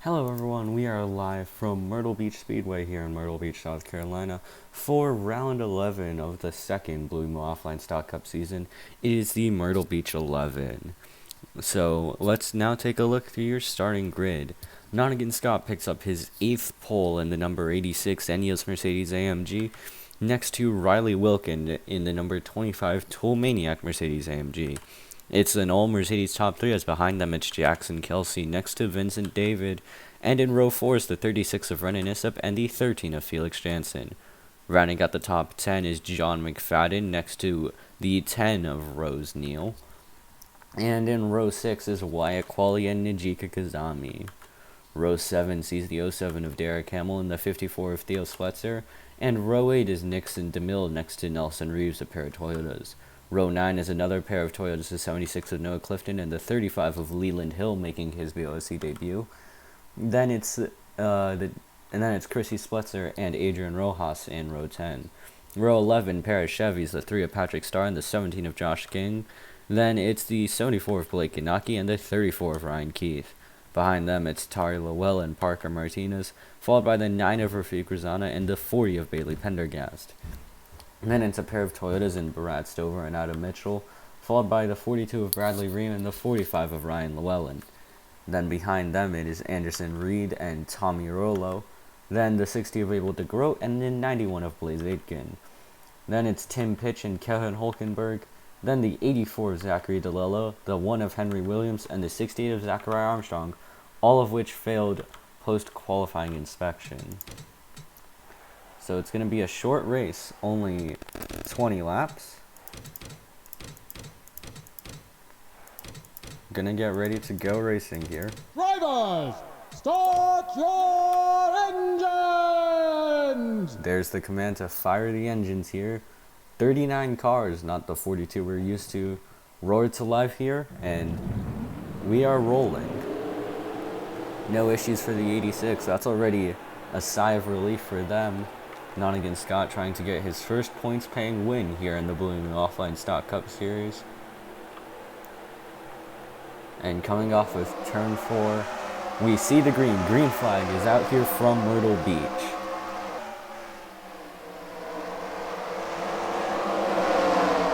Hello everyone, we are live from Myrtle Beach Speedway here in Myrtle Beach, South Carolina for round 11 of the second Blue-Emu Offline Stock Cup season. It is the Myrtle Beach 11. So let's now take a look through your starting grid. Nottingham Scott picks up his 8th pole in the number 86 Enios Mercedes AMG, next to Riley Wilkin in the number 25 Tool Maniac Mercedes AMG. It's an all-Mercedes top 3 as behind them it's Jackson Kelsey next to Vincent David, and in row 4 is the 36 of Renan Isup and the 13 of Felix Jansen. Rounding out the top 10 is John McFadden next to the 10 of Rose Neal. And in row 6 is Wyatt Qualley and Najika Kazami. Row 7 sees the 07 of Derek Hamill and the 54 of Theo Swetzer, and row 8 is Nixon DeMille next to Nelson Reeves, a pair of Toyotas. Row 9 is another pair of Toyotas, the 76 of Noah Clifton and the 35 of Leland Hill making his BEOSC debut. Then it's Chrissy Spletzer and Adrian Rojas in row 10. Row 11, pair of Chevys, the 3 of Patrick Starr and the 17 of Josh King. Then it's the 74 of Blake Inaki and the 34 of Ryan Keith. Behind them, it's Tari Lowell and Parker Martinez, followed by the 9 of Rafiq Razana and the 40 of Bailey Pendergast. And then it's a pair of Toyotas in Brad Stover and Adam Mitchell, followed by the 42 of Bradley Ream and the 45 of Ryan Llewellyn. Then behind them it is Anderson Reed and Tommy Rollo. Then the 60 of Abel DeGroat and the 91 of Blaze Aitken. Then it's Tim Pitch and Kevin Hulkenberg. Then the 84 of Zachary DeLello, the 1 of Henry Williams, and the 68 of Zachary Armstrong, all of which failed post-qualifying inspection. So it's going to be a short race, only 20 laps. Gonna get ready to go racing here. Drivers, start your engines! There's the command to fire the engines here. 39 cars, not the 42 we're used to, roared to life here, and we are rolling. No issues for the 86, that's already a sigh of relief for them. Nottingham Scott trying to get his first points-paying win here in the Blue-Emu Offline Stock Cup Series. And coming off with turn 4, we see the green flag is out here from Myrtle Beach.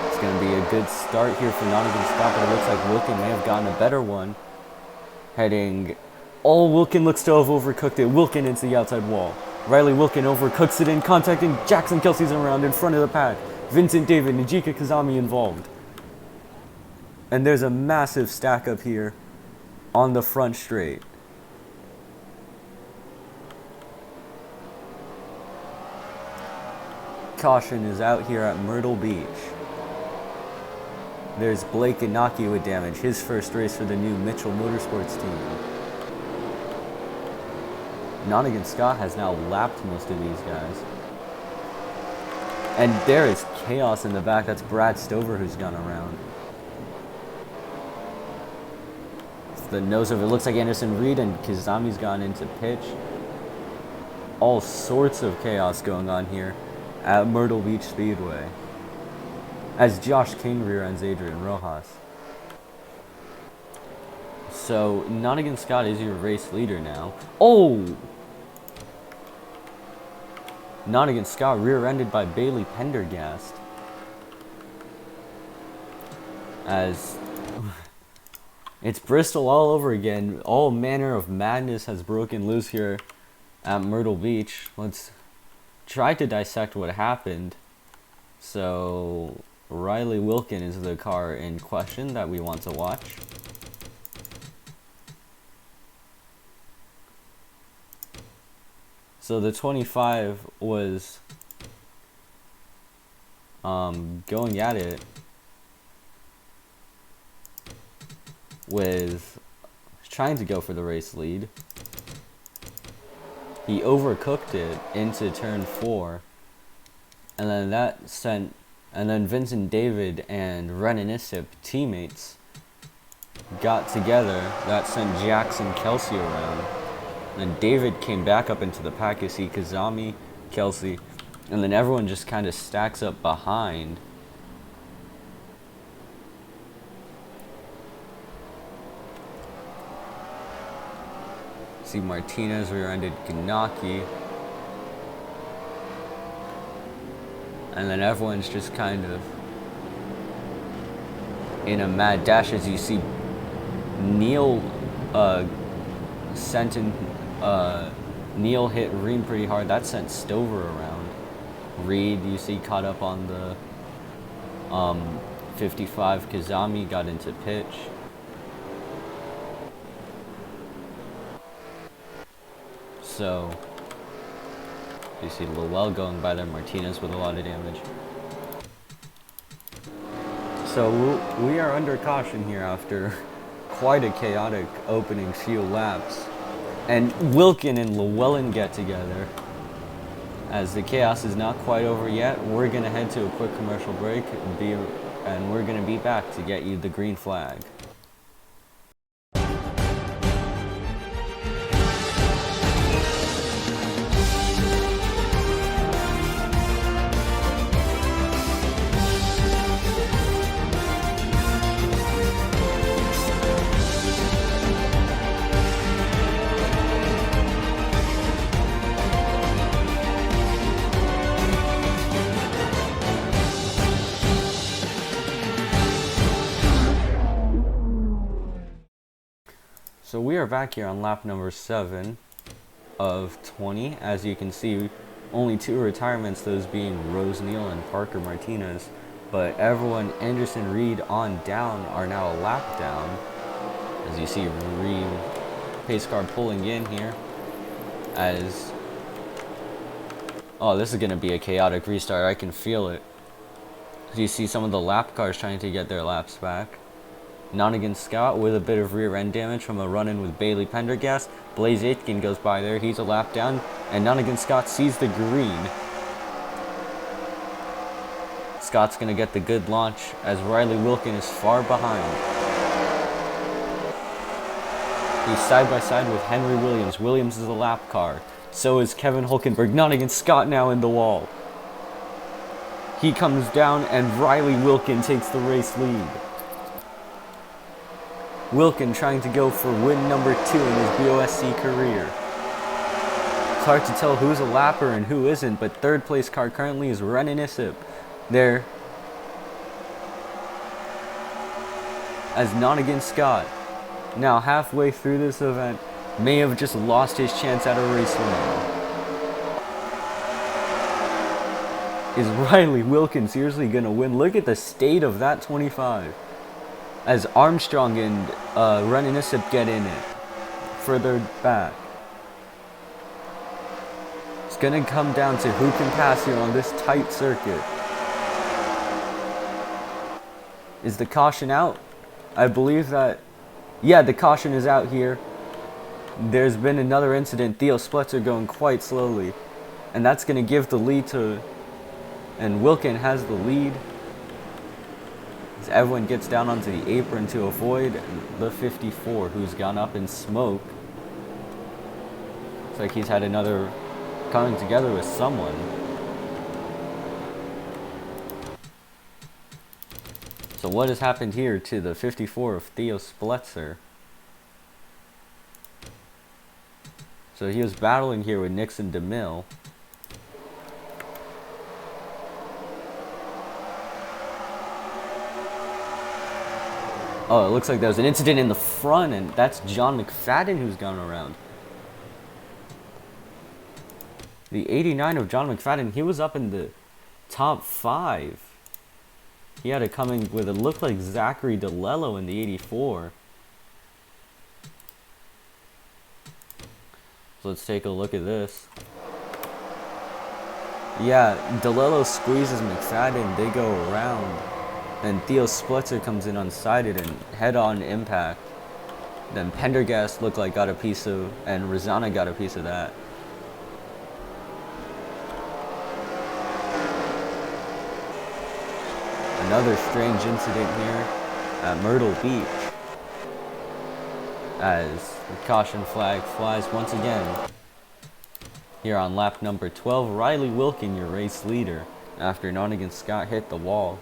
It's going to be a good start here for Nottingham Scott, but it looks like Wilkin may have gotten a better one. Wilkin looks to have overcooked it. Wilkin into the outside wall. Riley Wilkin overcooks it in, contacting Jackson Kelsey's around in front of the pack. Vincent David, Najika Kazami involved. And there's a massive stack up here on the front straight. Caution is out here at Myrtle Beach. There's Blake Inaki with damage, his first race for the new Mitchell Motorsports team. Nottingham Scott has now lapped most of these guys. And there is chaos in the back. That's Brad Stover who's gone around. It's the nose of it. Looks like Anderson Reed and Kazami's gone into pitch. All sorts of chaos going on here at Myrtle Beach Speedway, as Josh King rear ends Adrian Rojas. So Nottingham Scott is your race leader now. Oh! Nottingham Scott rear-ended by Bailey Pendergast. As it's Bristol all over again. All manner of madness has broken loose here at Myrtle Beach. Let's try to dissect what happened. So Riley Wilkin is the car in question that we want to watch. So the 25 was going at it with trying to go for the race lead. He overcooked it into turn 4, and then Vincent David and Renan Isup, teammates, got together. That sent Jackson Kelsey around. Then David came back up into the pack. You see Kazami, Kelsey, and then everyone just kind of stacks up behind. See Martinez rear-ended Ganaki. And then everyone's just kind of in a mad dash as you see Neil Neil hit Reed pretty hard. That sent Stover around. Reed, you see, caught up on the 55. Kazami got into pitch. So you see Lowell going by there, Martinez with a lot of damage. So we are under caution here after quite a chaotic opening few laps. And Wilkin and Llewellyn get together. As the chaos is not quite over yet, we're going to head to a quick commercial break and we're going to be back to get you the green flag. So we are back here on lap number 7 of 20. As you can see, only 2 retirements, those being Rose Neal and Parker Martinez. But everyone, Anderson, Reed on down, are now a lap down. As you see Reed, pace car pulling in here. As, oh, this is going to be a chaotic restart. I can feel it. As you see some of the lap cars trying to get their laps back. Nonigan Scott with a bit of rear end damage from a run-in with Bailey Pendergast. Blaze Aitken goes by there, he's a lap down, and Nonigan Scott sees the green. Scott's gonna get the good launch as Riley Wilkin is far behind. He's side by side with Henry Williams. Williams is a lap car. So is Kevin Hulkenberg. Nonigan Scott now in the wall. He comes down and Riley Wilkin takes the race lead. Wilkin trying to go for win number 2 in his BOSC career. It's hard to tell who's a lapper and who isn't, but third place car currently is Renan Issip. There, as Nonigan Scott, now halfway through this event, may have just lost his chance at a race win. Is Riley Wilkin seriously gonna win? Look at the state of that 25. As Armstrong and Renan Issip get in it further back. It's gonna come down to who can pass here on this tight circuit. Is the caution out? I believe that, yeah, the caution is out here. There's been another incident, Theo Spletzer going quite slowly. And that's gonna give the lead to, and Wilkin has the lead. As everyone gets down onto the apron to avoid the 54 who's gone up in smoke. It's like he's had another coming together with someone. So what has happened here to the 54 of Theo Spletzer? So he was battling here with Nixon DeMille. Oh, it looks like there was an incident in the front, and that's John McFadden who's gone around. The 89 of John McFadden, he was up in the top 5. He had it coming with, it looked like Zachary DeLello in the 84. So let's take a look at this. Yeah, DeLello squeezes McFadden, they go around. Then Theo Spletzer comes in unsighted and head-on impact. Then Pendergast looked like got a piece of, and Rizana got a piece of that. Another strange incident here at Myrtle Beach. As the caution flag flies once again. Here on lap number 12, Riley Wilkin, your race leader, after Nonigan Scott hit the wall.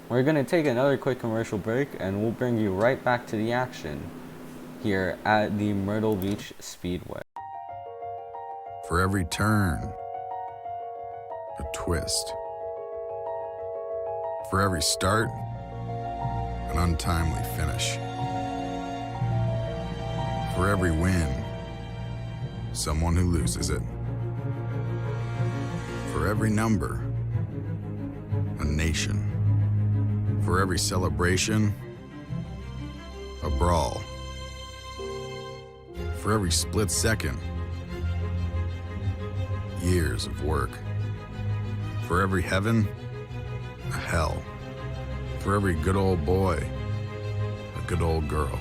We're going to take another quick commercial break and we'll bring you right back to the action here at the Myrtle Beach Speedway. For every turn, a twist. For every start, an untimely finish. For every win, someone who loses it. For every number, a nation. For every celebration, a brawl. For every split second, years of work. For every heaven, a hell. For every good old boy, a good old girl.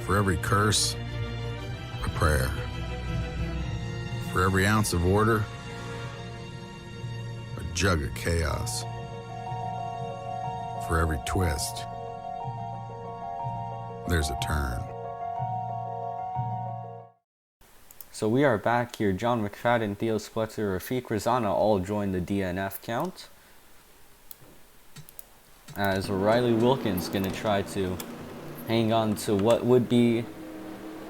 For every curse, a prayer. For every ounce of order, a jug of chaos. For every twist, there's a turn. So we are back here. John McFadden, Theo Spletzer, Rafiq Rizana all joined the DNF count, as Riley Wilkins going to try to hang on to what would be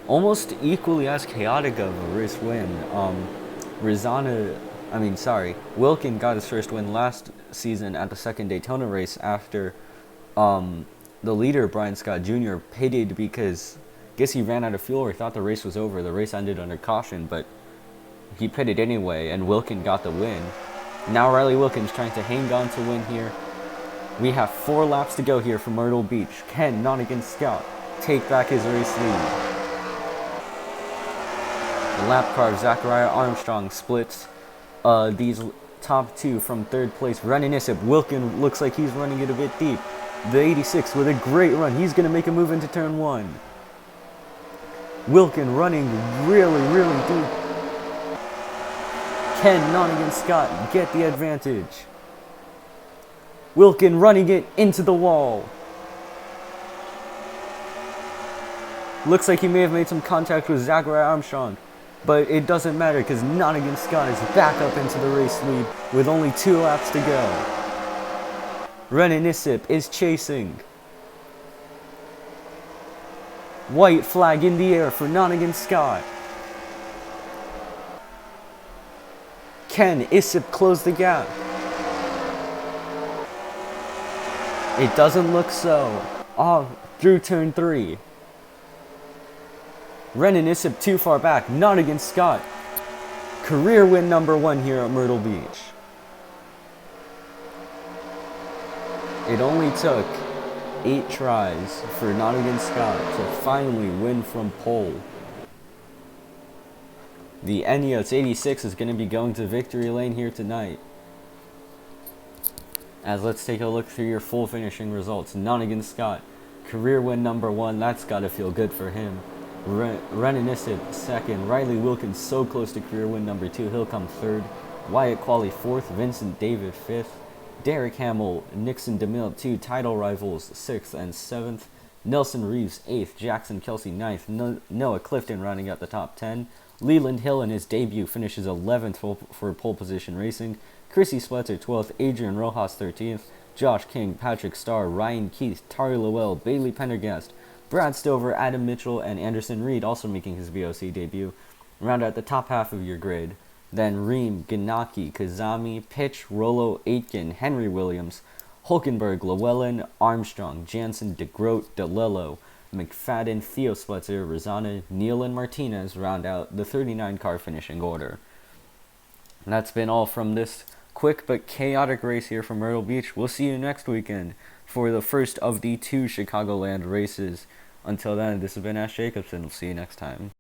almost equally as chaotic of a race win. Wilkin got his first win last season at the second Daytona race after the leader, Brian Scott Jr., pitted because I guess he ran out of fuel or thought the race was over. The race ended under caution, but he pitted anyway, and Wilkin got the win. Now Riley Wilkins trying to hang on to win here. We have 4 laps to go here from Myrtle Beach. Can Nonigan Scott take back his race lead? The lap car of Zachariah Armstrong splits these top 2 from 3rd place. Renan Issip, Wilkin looks like he's running it a bit deep. The 86 with a great run. He's going to make a move into turn 1. Wilkin running really, really deep. Can Nonigan Scott get the advantage? Wilkin running it into the wall. Looks like he may have made some contact with Zachariah Armstrong, but it doesn't matter because Nonigan Scott is back up into the race lead with only 2 laps to go. Renan Issip is chasing. White flag in the air for Nonigan Scott. Can Issip close the gap? It doesn't look so. Through turn 3. Renan Issip too far back. Nonigan Scott. Career win number 1 here at Myrtle Beach. It only took 8 tries for Nonigan Scott to finally win from pole. The Enios 86 is going to be going to victory lane here tonight. As let's take a look through your full finishing results. Nonigan Scott, career win number 1. That's got to feel good for him. Renan Issip 2nd. Riley Wilkins so close to career win number 2. He'll come 3rd. Wyatt Qualley 4th. Vincent David 5th. Derek Hamill, Nixon DeMille 2 title rivals 6th and 7th. Nelson Reeves 8th. Jackson Kelsey 9th. Noah Clifton rounding out the top 10. Leland Hill in his debut finishes 11th for pole position racing. Chrissy Spletzer 12th, Adrian Rojas 13th, Josh King, Patrick Starr, Ryan Keith, Tari Lowell, Bailey Pendergast, Brad Stover, Adam Mitchell, and Anderson Reed also making his BOC debut. Round out the top half of your grid. Then Reem, Ganaki, Kazami, Pitch, Rollo, Aitken, Henry Williams, Hulkenberg, Llewellyn, Armstrong, Jansen, DeGroat, DeLillo, McFadden, Theo Spletzer, Rizana, Neal, and Martinez round out the 39-car finishing order. And that's been all from this quick but chaotic race here from Myrtle Beach. We'll see you next weekend for the first of the 2 Chicagoland races. Until then, this has been Ash Jacobson. We'll see you next time.